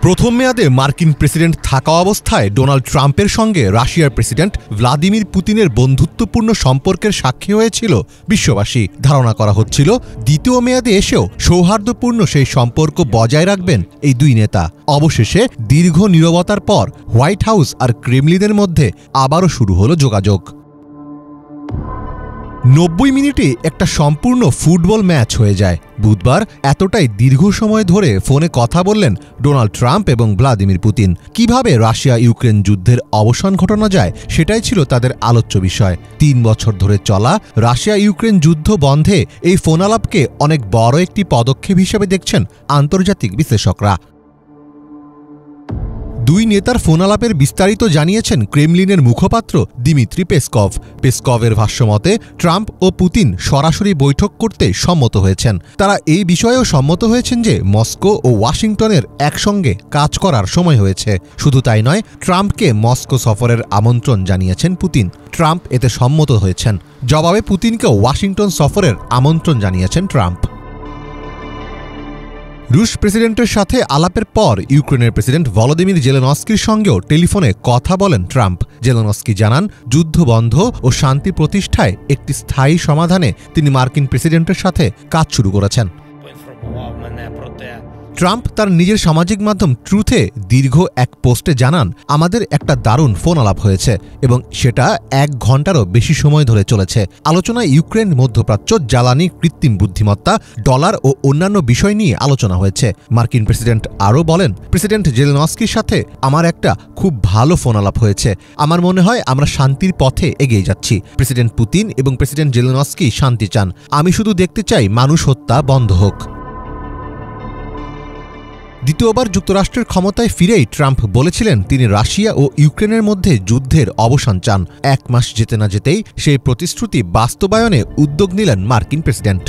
প্রথম মেয়াদে মার্কিন প্রেসিডেন্ট থাকা অবস্থায় ডোনাল্ড ট্রাম্পের সঙ্গে রাশিয়ার প্রেসিডেন্ট ভ্লাদিমির পুতিনের বন্ধুত্বপূর্ণ সম্পর্কের সাক্ষী হয়েছিল বিশ্ববাসী। ধারণা করা হচ্ছিল দ্বিতীয় মেয়াদে এসেও সৌহার্দ্যপূর্ণ সেই সম্পর্ক বজায় রাখবেন এই দুই নেতা। অবশেষে দীর্ঘ নীরবতার পর হোয়াইট হাউস আর ক্রেমলিনের মধ্যে আবারও শুরু হলো যোগাযোগ। 90 মিনিটে একটা সম্পূর্ণ ফুটবল ম্যাচ হয়ে যায়। বুধবার এতটাই দীর্ঘ সময় ধরে ফোনে কথা বললেন ডোনাল্ড ট্রাম্প এবং ভ্লাদিমির পুতিন। কিভাবে রাশিয়া ইউক্রেন যুদ্ধের অবসান ঘটানো যায় সেটাই ছিল তাদের আলোচ্য বিষয়। 3 বছর ধরে চলা রাশিয়া ইউক্রেন যুদ্ধ বন্ধে এই ফোনালাপকে অনেক বড় একটি পদক্ষেপ হিসেবে দেখছেন আন্তর্জাতিক বিশ্লেষকরা। দুই নেতার ফোনালাপের বিস্তারিত জানিয়েছেন ক্রেমলিনের মুখপাত্র দিমিত্রি পেসকভ। পেসকভের ভাষ্যমতে ট্রাম্প ও পুতিন সরাসরি বৈঠক করতে সম্মত হয়েছেন। তারা এই বিষয়েও সম্মত হয়েছেন যে মস্কো ও ওয়াশিংটনের একসঙ্গে কাজ করার সময় হয়েছে। শুধু তাই নয়, ট্রাম্পকে মস্কো সফরের আমন্ত্রণ জানিয়েছেন পুতিন। ট্রাম্প এতে সম্মত হয়েছেন। জবাবে পুতিনকেও ওয়াশিংটন সফরের আমন্ত্রণ জানিয়েছেন ট্রাম্প। রুশ প্রেসিডেন্টের সাথে আলাপের পর ইউক্রেনের প্রেসিডেন্ট ভলোদিমির জেলেনস্কির সঙ্গেও টেলিফোনে কথা বলেন ট্রাম্প। জেলেনস্কি জানান, যুদ্ধ বন্ধ ও শান্তি প্রতিষ্ঠায় একটি স্থায়ী সমাধানে তিনি মার্কিন প্রেসিডেন্টের সাথে কাজ শুরু করেছেন। ট্রাম্প তার নিজের সামাজিক মাধ্যম ট্রুথে দীর্ঘ এক পোস্টে জানান, আমাদের একটা দারুণ ফোন আলাপ হয়েছে এবং সেটা 1 ঘণ্টারও বেশি সময় ধরে চলেছে। আলোচনায় ইউক্রেন, মধ্যপ্রাচ্য, জ্বালানি, কৃত্রিম বুদ্ধিমত্তা, ডলার ও অন্যান্য বিষয় নিয়ে আলোচনা হয়েছে। মার্কিন প্রেসিডেন্ট আরও বলেন, প্রেসিডেন্ট জেলেনস্কির সাথে আমার একটা খুব ভালো ফোন আলাপ হয়েছে। আমার মনে হয় আমরা শান্তির পথে এগিয়ে যাচ্ছি। প্রেসিডেন্ট পুতিন এবং প্রেসিডেন্ট জেলেনস্কি শান্তি চান। আমি শুধু দেখতে চাই মানুষ হত্যা বন্ধ হোক। দ্বিতীয়বার যুক্তরাষ্ট্রের ক্ষমতায় ফিরেই ট্রাম্প বলেছিলেন তিনি রাশিয়া ও ইউক্রেনের মধ্যে যুদ্ধের অবসান চান। 1 মাস যেতে না যেতেই সেই প্রতিশ্রুতি বাস্তবায়নে উদ্যোগ নিলেন মার্কিন প্রেসিডেন্ট।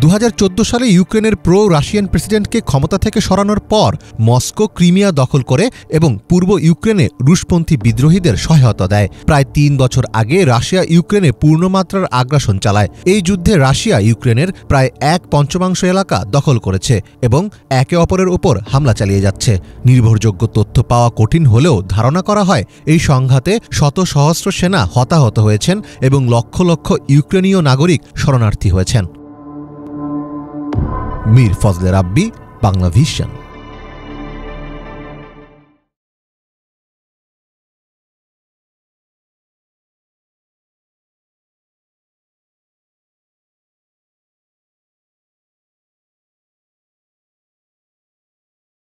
2014 সালে ইউক্রেনের প্রো রাশিয়ান প্রেসিডেন্টকে ক্ষমতা থেকে সরানোর পর মস্কো ক্রিমিয়া দখল করে এবং পূর্ব ইউক্রেনে রুশপন্থী বিদ্রোহীদের সহায়তা দেয়। প্রায় 3 বছর আগে রাশিয়া ইউক্রেনে পূর্ণমাত্রার আগ্রাসন চালায়। এই যুদ্ধে রাশিয়া ইউক্রেনের প্রায় 1/5 এলাকা দখল করেছে এবং একে অপরের ওপর হামলা চালিয়ে যাচ্ছে। নির্ভরযোগ্য তথ্য পাওয়া কঠিন হলেও ধারণা করা হয় এই সংঘাতে শত সহস্র সেনা হতাহত হয়েছেন এবং লক্ষ লক্ষ ইউক্রেনীয় নাগরিক শরণার্থী হয়েছেন। মীর ফজলে রাব্বি, বাংলা ভিশন।